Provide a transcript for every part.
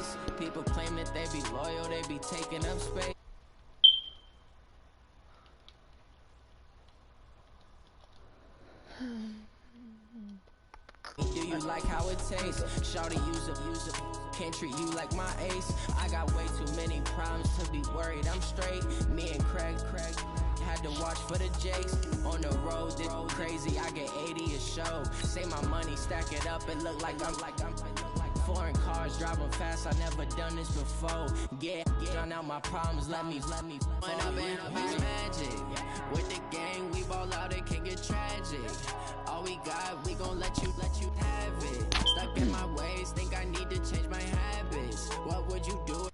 face. People claim that they be loyal, they be taking up space. Do you like how it tastes? Shawty, use it. Can't treat you like my ace. I got way too many problems to be worried. I'm straight. Me and Craig had to watch for the Jakes. On the road, this crazy. I get 80 a show. Say my money, stack it up. It look like I'm foreign cars driving fast. I never done this before. Get drown out my problems. Let me. When I've been magic. With the gang, we ball out. It can get tragic. All we got, we gon' let you have it. Stuck in my ways, think I need to change my habits. What would you do?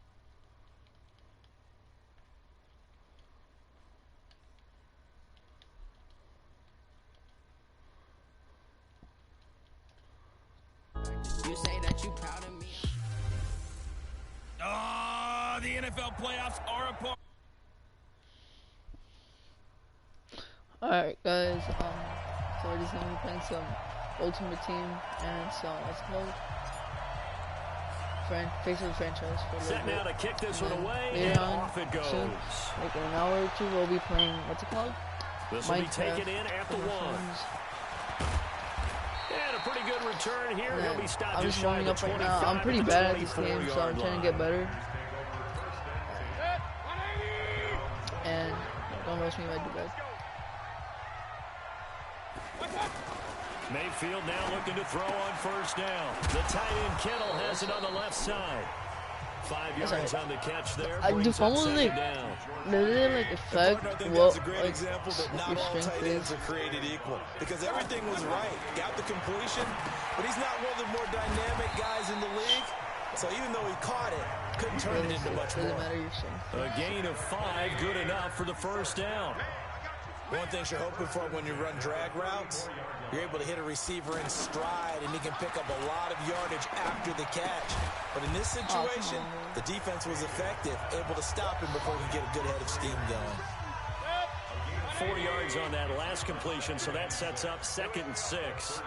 You say that you proud of me. Oh, the NFL playoffs are a part. Alright, guys, so we're just gonna be playing some Ultimate Team and some, what's it called? Face of the Franchise for a little Set bit. now to kick this one away, Later and on, off it goes. soon, like in an hour or two, we'll be playing, what's it called? This will be taken in at the 1. And a pretty good return here. He'll be stopped I'm just just shy warming of up the right now. I'm pretty 25 bad to at this game, so 24-yard I'm trying to get better. And don't roast me if I do bad. Mayfield now looking to throw on first down. The tight end Kittle has it on the left side. 5 yards on the catch there. Do fumbles like, does it like affect what like example that not your all strength tight is? ends are created equal, because everything was right. Got the completion, but he's not one of the more dynamic guys in the league. So even though he caught it, couldn't turn it into much more. Doesn't matter your strength. A gain of 5, good enough for the first down. One thing you're hoping for when you run drag routes, you're able to hit a receiver in stride, and he can pick up a lot of yardage after the catch. But in this situation, the defense was effective, able to stop him before he could get a good head of steam going. 4 yards on that last completion, so that sets up 2nd and 6.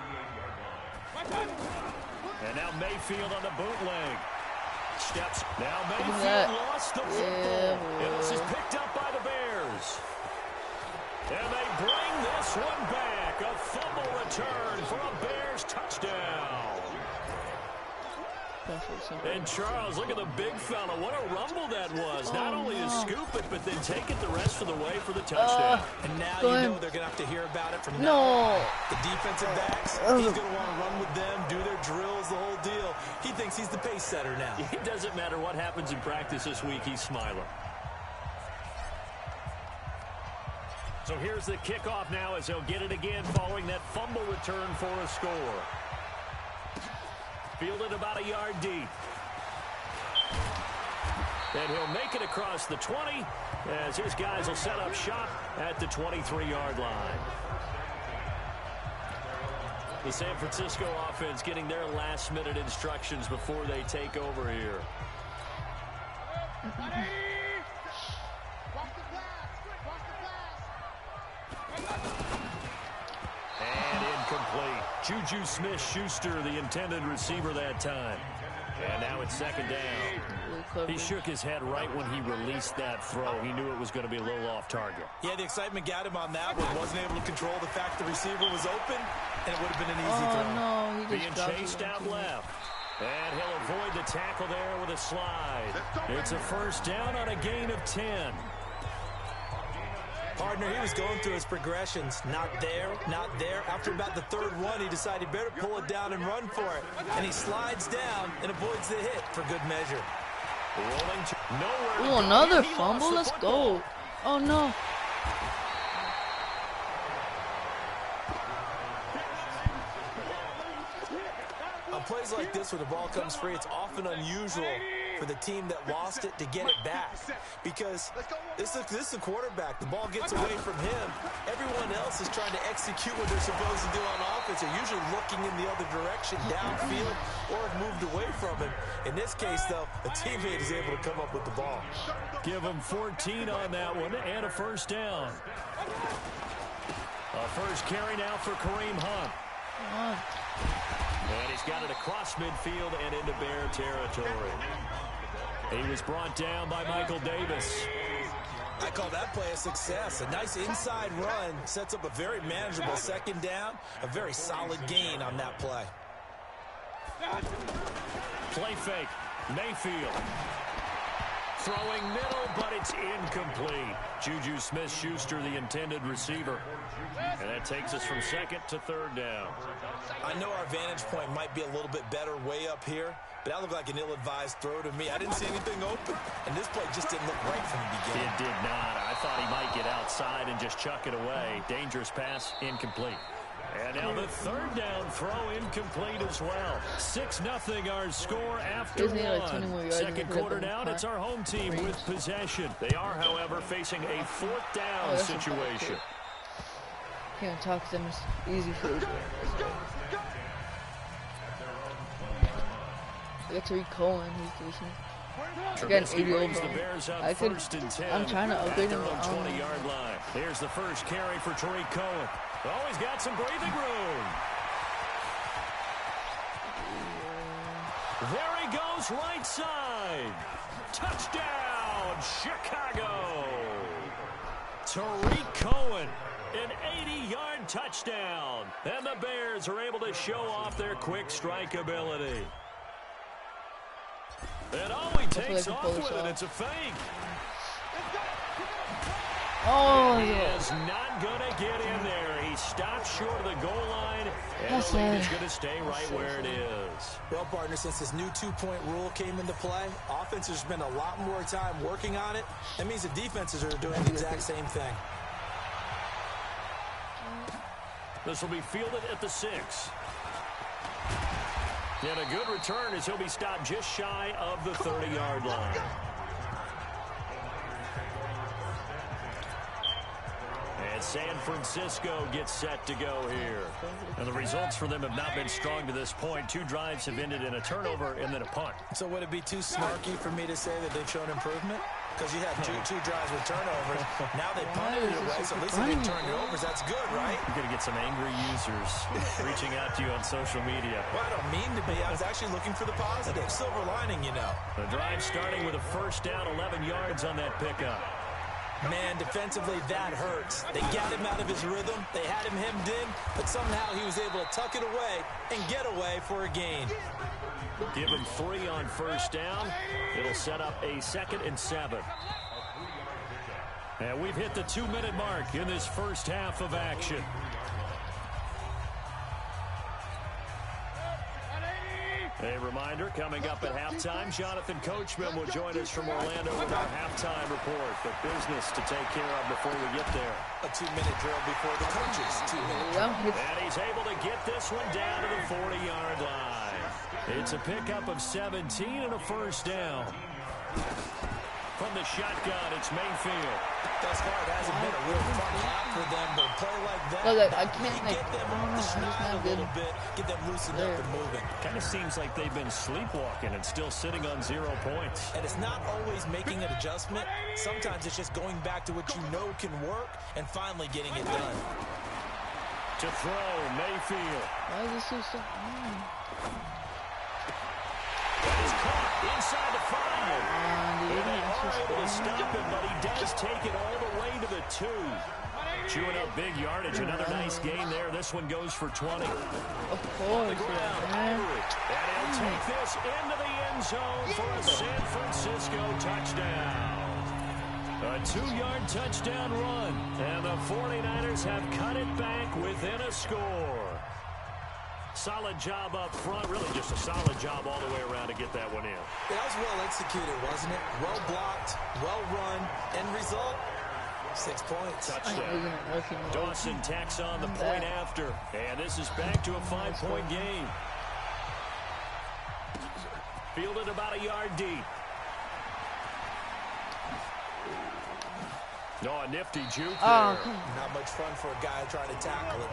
And now Mayfield on the bootleg. Steps. Now Mayfield lost the football. And this is picked up by the Bears. And they bring this one back. A fumble return for a Bears touchdown. And Charles, look at the big fella. What a rumble that was. Not only to scoop it, but then take it the rest of the way for the touchdown. And now you know they're going to have to hear about it from now on. The defensive backs, he's going to want to run with them, do their drills, the whole deal. He thinks he's the pace setter now. It doesn't matter what happens in practice this week. He's smiling. So here's the kickoff now as he'll get it again following that fumble return for a score. Fielded about a yard deep. And he'll make it across the 20 as his guys will set up shop at the 23-yard line. The San Francisco offense getting their last-minute instructions before they take over here. And incomplete. Juju Smith-Schuster, the intended receiver that time. And now it's 2nd down. He shook his head right when he released that throw. He knew it was going to be a little off target. Yeah, the excitement got him on that one. Wasn't able to control the fact the receiver was open, and it would have been an easy throw. No, he Being chased out left. And he'll avoid the tackle there with a slide. It's a first down on a gain of 10. Partner, he was going through his progressions. Not there, not there. After about the 3rd one, he decided he better pull it down and run for it. And he slides down and avoids the hit for good measure. Rolling to nowhere. Ooh, another fumble. Let's go. Oh, no. On plays like this where the ball comes free, it's often unusual for the team that lost it to get it back, because this is a quarterback. The ball gets away from him. Everyone else is trying to execute what they're supposed to do on offense. They're usually looking in the other direction, downfield, or have moved away from him. In this case, though, a teammate is able to come up with the ball. Give him 14 on that one and a first down. A first carry now for Kareem Hunt. And he's got it across midfield and into Bear territory. He was brought down by Michael Davis. I call that play a success. A nice inside run sets up a very manageable second down. A very solid gain on that play. Play fake. Mayfield. Throwing middle, but it's incomplete. Juju Smith-Schuster, the intended receiver. And that takes us from second to third down. I know our vantage point might be a little bit better way up here, but that looked like an ill-advised throw to me. I didn't see anything open, and this play just didn't look right from the beginning. It did not. I thought he might get outside and just chuck it away. Dangerous pass, incomplete. And now the third down throw incomplete as well. 6-0 our score after one. Second quarter down, it's our home team with possession. They are, however, facing a fourth down situation. Can't talk to them. It's easy food. I got Tariq Cohen. He's decent. I got an 80 I'm trying to upgrade him. 20-yard line. Here's the first carry for Tariq Cohen. Oh, he's got some breathing room. There he goes, right side. Touchdown, Chicago. Tariq Cohen, an 80-yard touchdown. And the Bears are able to show off their quick strike ability. And he takes off with it. It's a fake. Oh, he is not going to get in there. He stops short of the goal line, and the lead is going to stay right where it is. Well, partner, since this new two-point rule came into play, offenses spend a lot more time working on it. That means the defenses are doing the exact same thing. This will be fielded at the 6. And a good return as he'll be stopped just shy of the 30-yard line. And San Francisco gets set to go here. And the results for them have not been strong to this point. 2 drives have ended in a turnover and then a punt. So would it be too snarky for me to say that they've shown improvement? Because you had two drives with turnovers. Now they punted it away, so at least they didn't turn it over. That's good, right? You're going to get some angry users reaching out to you on social media. Well, I don't mean to be. I was actually looking for the positive. Silver lining, you know. The drive starting with a first down, 11 yards on that pickup. Man, defensively, that hurts. They got him out of his rhythm. They had him hemmed in, but somehow he was able to tuck it away and get away for a gain. Give him 3 on first down. It'll set up a 2nd and 7. And we've hit the 2-minute mark in this first half of action. A reminder, coming up at halftime, Jonathan Coachman will join us from Orlando with our halftime report. But business to take care of before we get there. A 2-minute drill before the coaches. 2-minute drill. And he's able to get this one down to the 40-yard line. It's a pickup of 17 and a first down. From the shotgun, it's Mayfield. Thus far, it hasn't been a real fun half for them, but a play like that, look, I can't get them off the schneid a little bit, get them loosened up and moving. Kind of seems like they've been sleepwalking and still sitting on 0 points. And it's not always making an adjustment. Sometimes it's just going back to what you know can work and finally getting it done. To throw, Mayfield. Why is this so He's caught inside the 5. And they are able to stop him, but he does take it all the way to the 2. Chewing up big yardage. Another nice gain there. This one goes for 20. Of course, And he'll take this into the end zone for a San Francisco touchdown. A 2-yard touchdown run. And the 49ers have cut it back within a score. Solid job up front. Really just a solid job all the way around to get that one in. That was well executed, wasn't it? Well blocked, well run. End result, 6 points. Touchdown. Dawson tacks on the point after. And this is back to a 5-point game. Fielded about a yard deep. No, a nifty juke there. Not much fun for a guy trying to tackle it.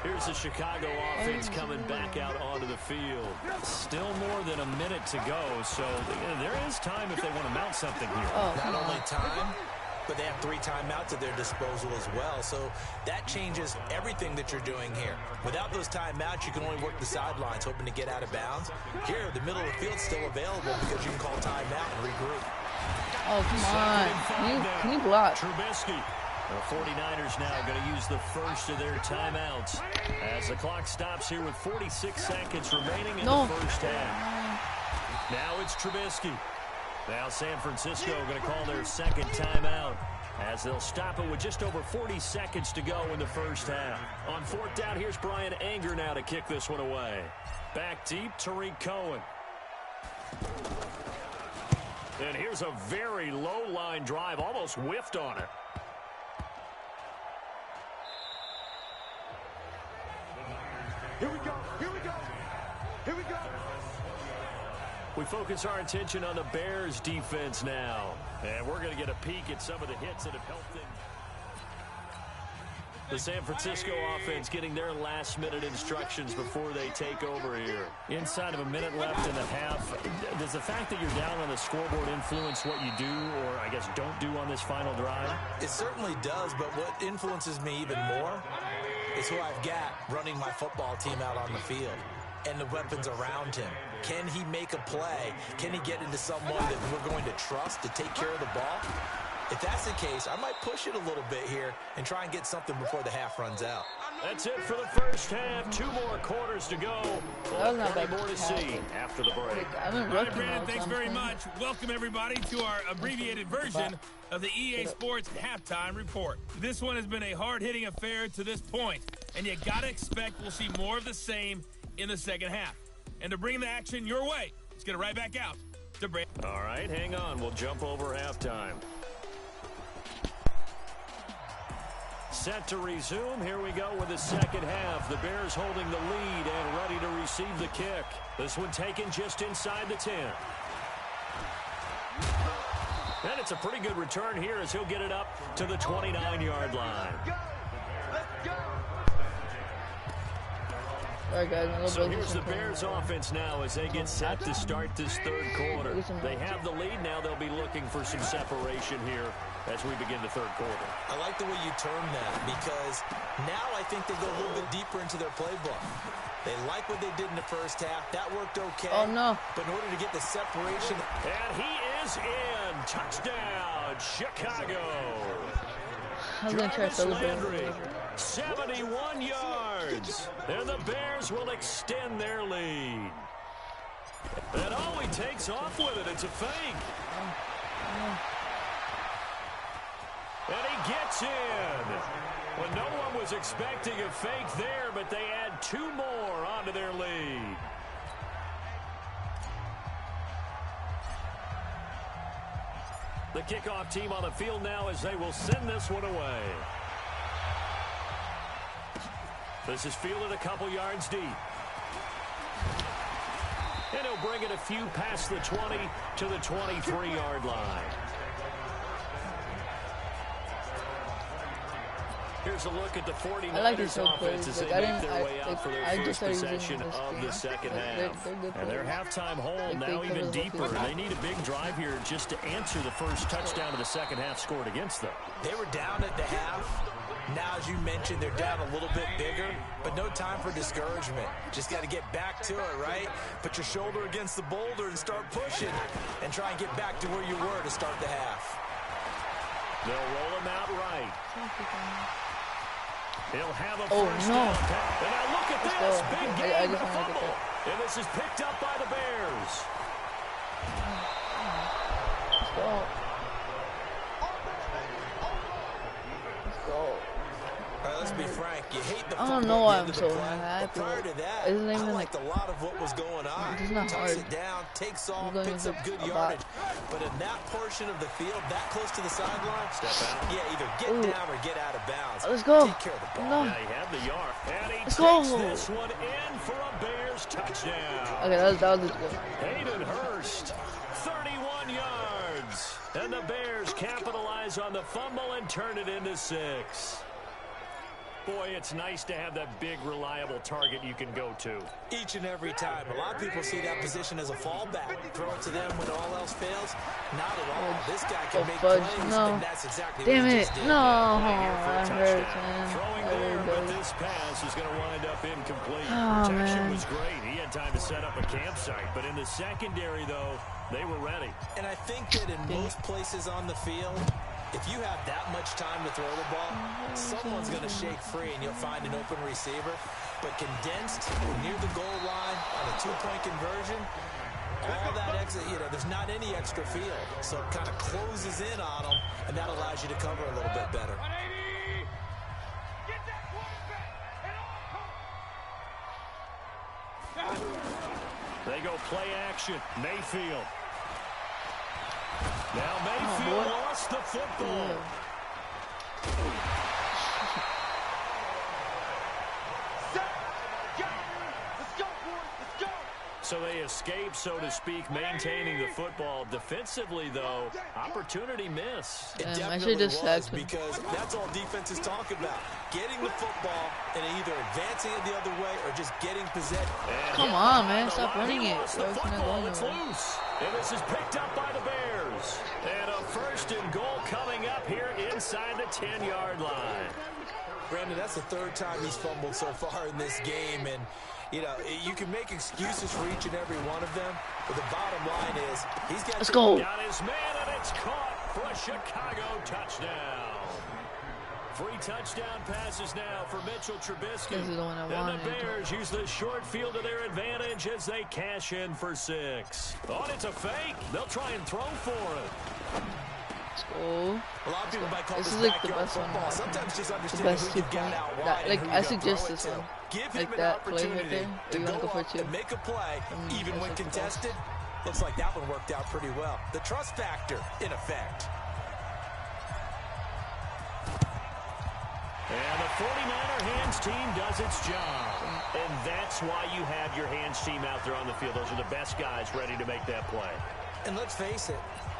Here's the Chicago offense coming back out onto the field. Still more than a minute to go, so there is time if they want to mount something here. Not only time, but they have 3 timeouts at their disposal as well. So that changes everything that you're doing here. Without those timeouts, you can only work the sidelines, hoping to get out of bounds. Here, the middle of the field's still available because you can call timeout and regroup. Oh, come on. Can you block? Trubisky. The 49ers now going to use the first of their timeouts as the clock stops here with 46 seconds remaining in the first half. Now it's Trubisky. Now San Francisco going to call their second timeout as they'll stop it with just over 40 seconds to go in the first half. On 4th down, here's Brian Anger now to kick this one away. Back deep, Tariq Cohen. And here's a very low line drive, almost whiffed on it. Here we go, here we go, here we go. We focus our attention on the Bears defense now. And we're going to get a peek at some of the hits that have helped them. The San Francisco offense getting their last-minute instructions before they take over here. Inside of a minute left in the half, does the fact that you're down on the scoreboard influence what you do or, I guess, don't do on this final drive? It certainly does, but what influences me even more is who I've got running my football team out on the field and the weapons around him. Can he make a play? Can he get into someone that we're going to trust to take care of the ball? If that's the case, I might push it a little bit here and try and get something before the half runs out. That's it for the first half. 2 more quarters to go. Plenty more to see after the break. All right, Brandon, thanks very much. Welcome, everybody, to our abbreviated version of the EA Sports Halftime Report. This one has been a hard-hitting affair to this point, and you got to expect we'll see more of the same in the second half. And to bring the action your way, let's get it right back out to Brandon. All right, hang on. We'll jump over halftime. Set to resume. Here we go with the second half. The Bears holding the lead and ready to receive the kick. This one taken just inside the 10. And it's a pretty good return here as he'll get it up to the 29-yard line. All right, guys, so here's the Bears offense now as they get set to start this third quarter. They have the lead now. They'll be looking for some separation here as we begin the third quarter. I like the way you term that because now I think they go a little bit deeper into their playbook. They like what they did in the first half. That worked okay. Oh, no. But in order to get the separation. And he is in. Touchdown, Chicago. I was going to try to celebrate. 71 yards. And the Bears will extend their lead. And he takes off with it. It's a fake. And he gets in. Well, no one was expecting a fake there, but they add 2 more onto their lead. The kickoff team on the field now as they will send this one away. This is fielded a couple yards deep. And he'll bring it a few past the 20 to the 23-yard line. Here's a look at the 49ers offense as they make their way out for their first possession of the second half. And their halftime hole now even deeper. They need a big drive here just to answer the first touchdown of the second half scored against them. They were down at the half. Now, as you mentioned, they're down a little bit bigger, but no time for discouragement. Just got to get back to it, right? Put your shoulder against the boulder and start pushing and try and get back to where you were to start the half. They'll roll him out right. He'll have a first down pass. And now look at this. Big game and a fumble. And this is picked up by the Bears. Let's go. All right, let's be frank. You hate the I don't know why I'm so happy. Prior to that, I liked a lot of what was going on. Tucks it down, takes off, picks up good yardage. But in that portion of the field, that close to the sideline, step out. Yeah, either get down or get out of bounds. Let's go. Take care of the ball. No. Yeah, he had the yard. And he takes this one in for a Bears touchdown. Okay, that was good. Hayden Hurst, 31 yards. And the Bears capitalize on the fumble and turn it into 6. Boy, it's nice to have that big, reliable target you can go to. Each and every time. A lot of people see that position as a fallback. Throw it to them when all else fails. Not at all. This guy can make plays, and that's exactly what he just did. No, That hurts, man. Throwing there, but this pass is going to wind up incomplete. Protection was great. He had time to set up a campsite, but in the secondary, though, they were ready. And I think that in most places on the field, if you have that much time to throw the ball, someone's going to shake free and you'll find an open receiver. But condensed near the goal line on a two-point conversion, all that extra, there's not any extra field. So it kind of closes in on them, and that allows you to cover a little bit better. They go play action. Mayfield. Now Mayfield lost the football. So they escape, so to speak, maintaining the football. Defensively, though, opportunity miss. It definitely was, because that's all defenses talk about. Getting the football and either advancing it the other way or just getting possession. Come on, man. Stop running it. The football, it's loose. And this is picked up by the Bears. And a first and goal coming up here inside the 10-yard line. Brandon, that's the third time he's fumbled so far in this game. And, you can make excuses for each and every one of them, but the bottom line is he's got got his man, and it's caught for a Chicago touchdown. 3 touchdown passes now for Mitchell Trubisky. And the Bears use the short field to their advantage as they cash in for 6. Oh, and it's a fake. They'll try and throw for it. A lot of people might call this this is like the backyard best football. one. Sometimes just The understand best who 2 you point. got out wide Like and who I you suggest throw this it to. one. Give him Like an that play right opportunity there. to You go want to go for up 2. and make a play, even when like the contested. Looks like that one worked out pretty well. The trust factor in effect. And the 49er hands team does its job. And that's why you have your hands team out there on the field. Those are the best guys ready to make that play. And let's face it,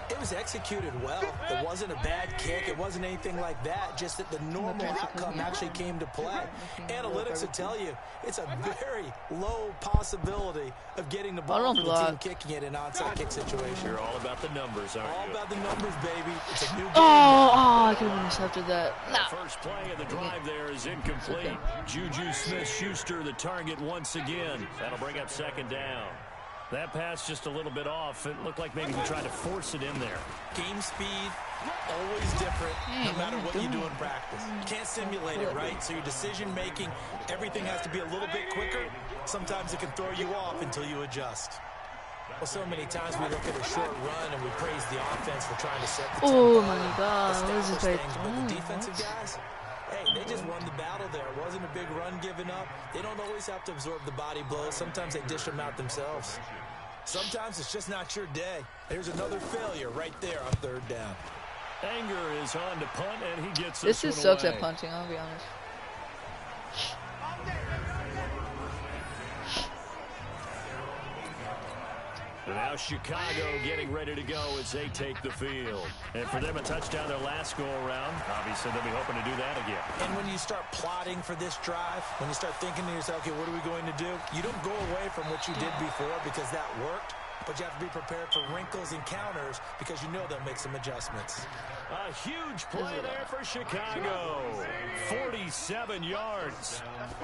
it was executed well. It wasn't a bad kick. It wasn't anything like that. Just that the normal outcome actually came to play. Analytics will tell you it's a very low possibility of getting the ball for the team kicking it in an onside kick situation. You're all about the numbers, aren't you? All about the numbers, baby. It's a new game. I could have intercepted that. The first play of the drive there is incomplete. Juju Smith-Schuster the target once again. That'll bring up 2nd down. That pass just a little bit off. It looked like maybe he tried to force it in there. Game speed, always different, no matter what you do in practice. You can't simulate it, right? So your decision-making, everything has to be a little bit quicker. Sometimes it can throw you off until you adjust. Well, so many times we look at a short run and we praise the offense for trying to set the tempo. Oh, my God. This is things, but the defensive guys, hey, they just won the battle there. It wasn't a big run given up. They don't always have to absorb the body blows. Sometimes they dish them out themselves. Sometimes it's just not your day. There's another failure right there on 3rd down. Anger is on to punt, and he gets this one just sucks away. at punting, I'll be honest. Now Chicago getting ready to go as they take the field. And for them, a touchdown their last go-around. Obviously, they'll be hoping to do that again. And when you start plotting for this drive, when you start thinking to yourself, okay, what are we going to do? You don't go away from what you did before because that worked, but you have to be prepared for wrinkles and counters because you know they'll make some adjustments. A huge play there for Chicago. 47 yards.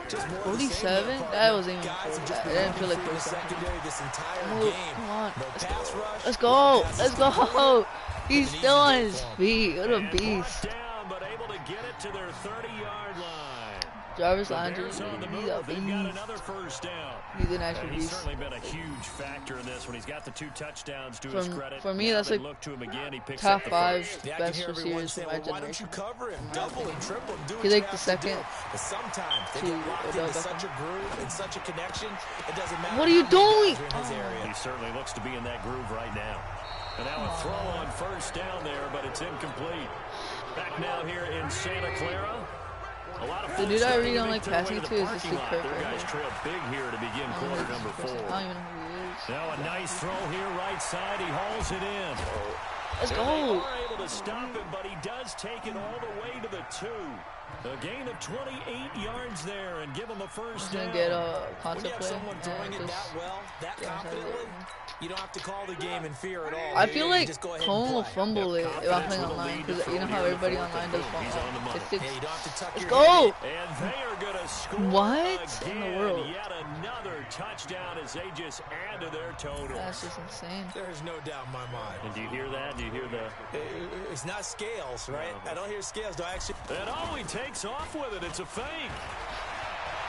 Just 47? That wasn't even close. I didn't feel like the secondary this entire Oh, game. come on. No pass rush. Let's go. Let's go. He's still on his feet. What a beast. Down, but able to get it to their 30-yard line. Jarvis Landry, Bears on the he's move. a They've got beast. another first down. He's an actual He's beast. certainly been a huge factor in this when he's got the 2 touchdowns to his credit. For me, Now that's they like look to him again. He picks top up the 5 first. Yeah, I can best hear everyone receivers saying, from my well, why don't you generation. cover him, double and triple, and do what He's you like the have to do. second But sometimes they to get locked Odell into Beckham. such a groove and such a connection, it doesn't matter. What are you how many doing? guys are in his area. He certainly looks to be in that groove right now. And now a throw on first down there, but it's incomplete. Back now here in Santa Clara. A lot of The dude I really don't like passing to to is Steve Kirk. Their guys trail big here to begin quarter number 4. I don't even know who he is. Now a nice throw here right side. He hauls it in. Let's go. They are able to stop him, but he does take it all the way to the 2. A gain of 28 yards there and give him a first down. Get a when you have someone throwing it that well, that confidently, you don't have to call the game in fear at all. I feel like Cone will fumble it if I'm playing online, because you know how everybody online does fumble. Let's go! And they are going to score what again. in the world? Yet another touchdown as they just add to their total. That's just insane. There's no doubt in my mind. And do you hear that? Do you hear the... It's not scales, right? I don't hear scales. Do I actually... And he takes off with it. It's a fake.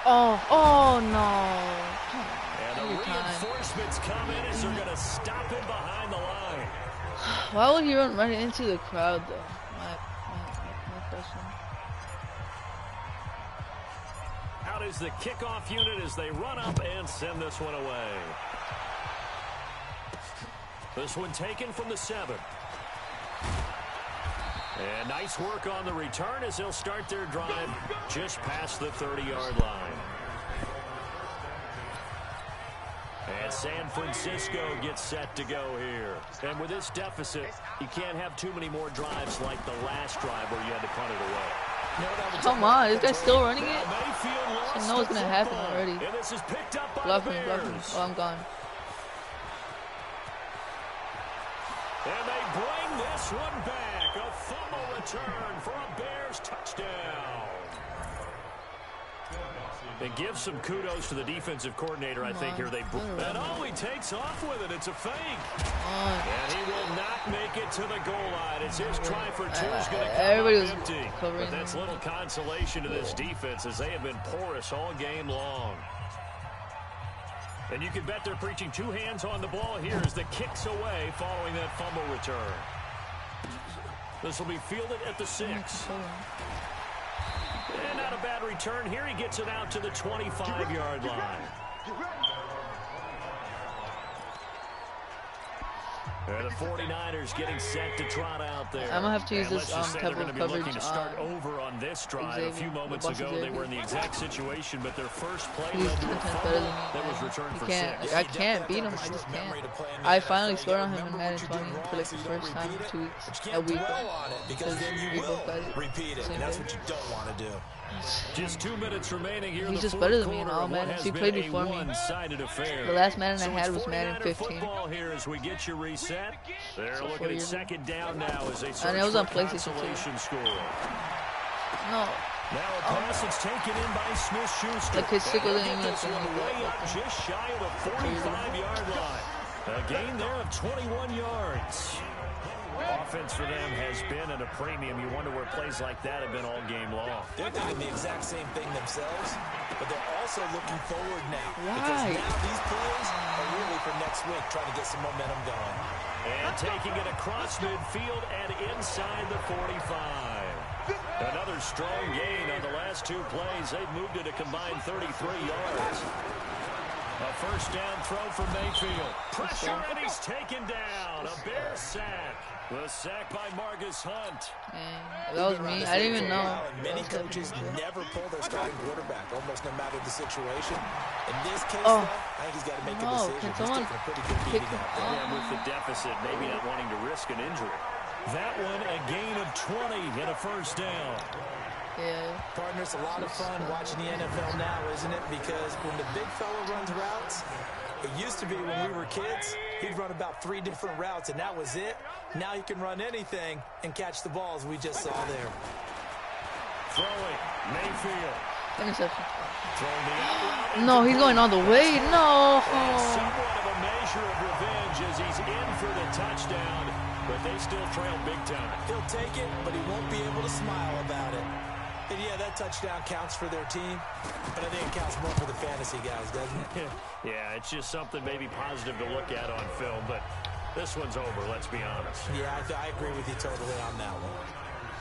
Oh no. And the reinforcements come in as they're going to stop him behind the line. Why would he run right into the crowd, though? My question. Out is the kickoff unit as they run up and send this one away. This one taken from the 7. And nice work on the return as they'll start their drive just past the 30-yard line. And San Francisco gets set to go here. And with this deficit, you can't have too many more drives like the last drive where you had to punt it away. Come on, this guy's still running it? I know what's going to happen already. And this is picked up by Bluff the me. Bears. Oh, I'm gone. And they bring this one back. A fumble return for a Bears touchdown. And give some kudos to the defensive coordinator, I think, here. And he takes off with it. It's a fake. And he will not make it to the goal line. It's his try for 2 is going to come up empty. But that's little consolation to this defense as they have been porous all game long. And you can bet they're preaching 2 hands on the ball here as the kick's away following that fumble return. This will be fielded at the 6. And not a bad return here. He gets it out to the 25-yard line. And the 49ers getting set to trot out there. I'm going to have to use this type of coverage. Looking to start over on this drive. A few moments ago, they were in the exact situation, but their first play led to a fumble that was returned for 6. I can't beat him. I just can't. I finally scored on him in Madden 20 for like the first time in 2 weeks. A week. Because then you will repeat it, and that's what you don't want to do. Just 2 minutes remaining here. He's just better than me in all Madden. He played before me. The last Madden I had was Madden 15. Here as we get your reset. They're looking at second down now as they search and it was on for PlayStation 2. Score. No. Now a pass that's taken in by Smith-Schuster. Like his sickle didn't even way up just shy of the 45-yard line. A gain there of 21 yards. Offense for them has been at a premium. You wonder where plays like that have been all game long. They're doing the exact same thing themselves, but they're also looking forward now. Why? Because now these plays are really for next week, trying to get some momentum going. And taking it across midfield and inside the 45. Another strong gain on the last 2 plays. They've moved it a combined 33 yards. A first down throw for Mayfield. Pressure, and he's taken down. A Bears sack. The sack by Marcus Hunt. That was me. I didn't even know. Many coaches never pull their starting quarterback, almost no matter the situation. In this case, though, I think he's got to make a decision. He's taking a pretty good beating out there. And with the deficit, maybe not wanting to risk an injury. That one, a gain of 20 and a first down. Yeah. Partner, it's a lot of fun watching the NFL now, isn't it? Because when the big fella runs routes, it used to be when we were kids, he'd run about 3 different routes, and that was it. Now he can run anything and catch the balls we just saw there. Throwing, Mayfield. Interception. No, he's going all the way. No. And somewhat of a measure of revenge as he's in for the touchdown, but they still trail big time. He'll take it, but he won't be able to smile about it. And yeah, that touchdown counts for their team, but I think it counts more for the fantasy guys, doesn't it? Yeah, it's just something maybe positive to look at on film, but this one's over, let's be honest. Yeah, I agree with you totally on that one.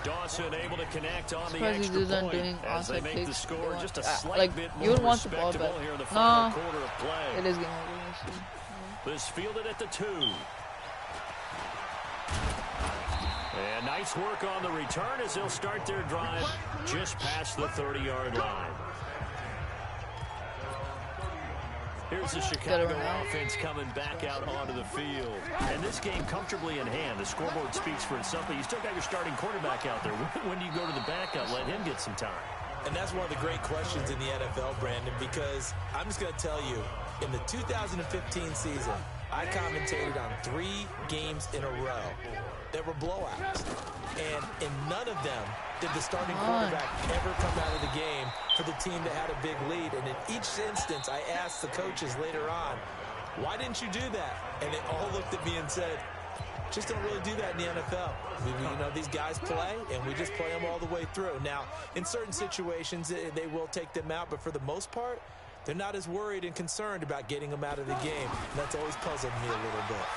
Dawson able to connect on the extra point as they make the score just a slight bit more respectable here in the final quarter of play. It is getting over. This fielded at the 2. And nice work on the return as they'll start their drive just past the 30-yard line. Here's the Chicago offense coming back out onto the field. And this game comfortably in hand. The scoreboard speaks for itself, but you still got your starting quarterback out there. When do you go to the backup? Let him get some time. And that's one of the great questions in the NFL, Brandon, because I'm just going to tell you, in the 2015 season, I commentated on 3 games in a row that were blowouts. And in none of them did the starting quarterback ever come out of the game for the team that had a big lead. And in each instance, I asked the coaches later on, why didn't you do that? And they all looked at me and said, just don't really do that in the NFL. You know, these guys play, and we just play them all the way through. Now, in certain situations, they will take them out, but for the most part, they're not as worried and concerned about getting them out of the game. And that's always puzzled me a little bit.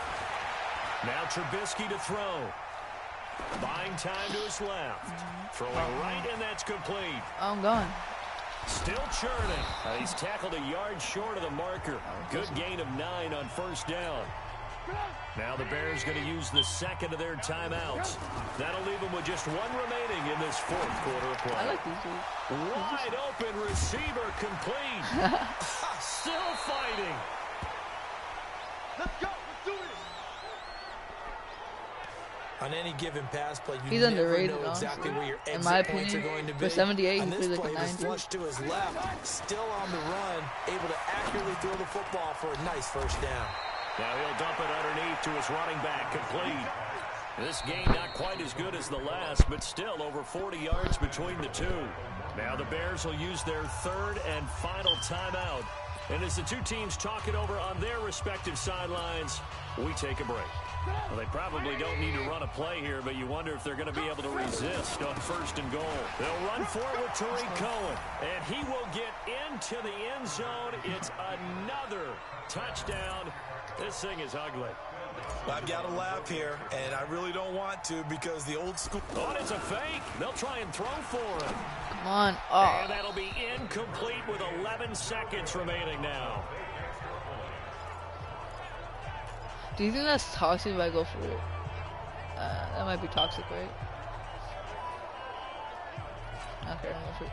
Now Trubisky to throw. Buying time to his left. Throwing right, and that's complete. I'm going. Still churning. He's tackled a yard short of the marker. Good gain of 9 on first down. Now the Bears going to use the second of their timeouts. That'll leave them with just 1 remaining in this fourth quarter of play. I like these dudes. Wide open receiver complete. Still fighting. Let's go. Let's do it. On any given pass play, you He's never underrated, know exactly where your in my exit points are opinion. going to be. For 78, on he this plays play, like a he was 90. flushed to his left, still on the run, able to accurately throw the football for a nice first down. Now he'll dump it underneath to his running back, complete. This game not quite as good as the last, but still over 40 yards between the two. Now the Bears will use their third and final timeout. And as the two teams talk it over on their respective sidelines, we take a break. Well, they probably don't need to run a play here, but you wonder if they're going to be able to resist on first and goal. They'll run for it with Tariq Cohen, and he will get into the end zone. It's another touchdown. This thing is ugly. I've got to laugh here, and I really don't want to because the old school... Oh, it's a fake. They'll try and throw for him. Come on. Oh. And that'll be incomplete with 11 seconds remaining now. Do you think that's toxic if I go for it? That might be toxic, right? Okay, I'm going for it.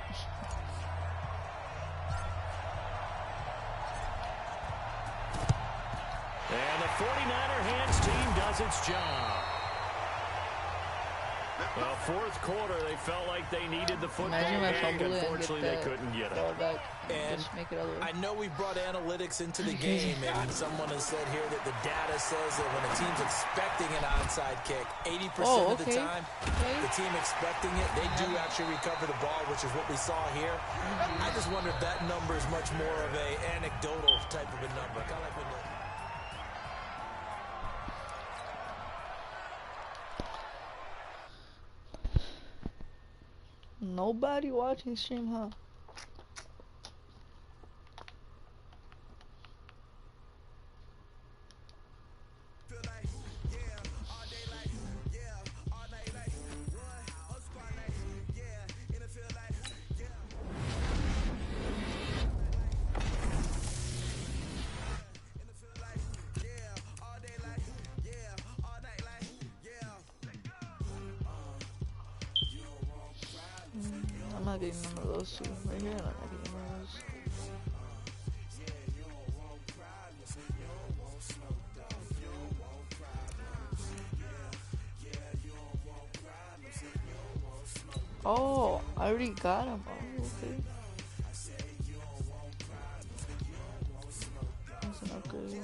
And the 49er hands team does its job. Well, fourth quarter, they felt like they needed the football back. Unfortunately, they couldn't get it. And just make it other. I know we brought analytics into the game, and someone has said here that the data says that when a team's expecting an onside kick, 80% of the time, the team expecting it, they do actually recover the ball, which is what we saw here. I just wonder if that number is much more of a anecdotal type of a number. Kind of like when Nobody watching stream, huh? I'm not getting none of those two. Right here, I'm not getting none of those. Oh, I already got him. Oh, okay. That's an upgrade.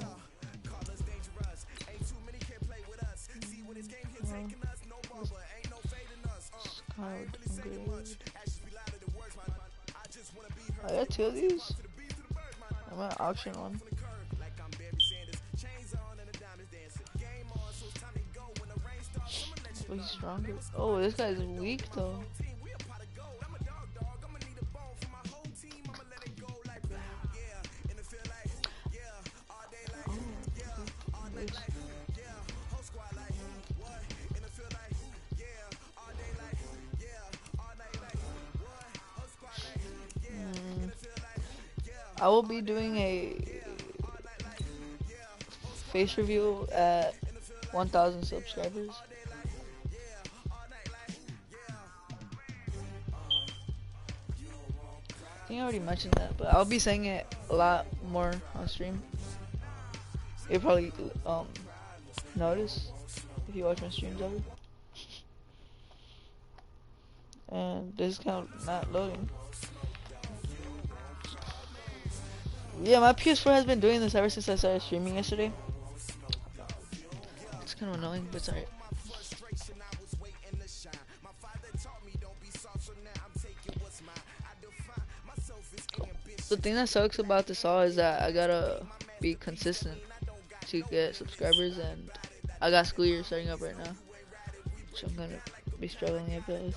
I got 2 of these. I'm gonna auction one. Oh, he's stronger. Oh, this guy's weak though. I will be doing a face review at 1,000 subscribers. think I already mentioned that, but I'll be saying it a lot more on stream. You'll probably notice if you watch my streams ever. And this is kind of not loading. Yeah, my PS4 has been doing this ever since I started streaming yesterday. It's kind of annoying, but it's alright. The thing that sucks about this all is that I gotta be consistent to get subscribers, and I got school year starting up right now, so I'm gonna be struggling a bit with.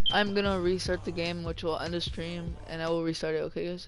I'm gonna restart the game, which will end the stream, and I will restart it, okay guys?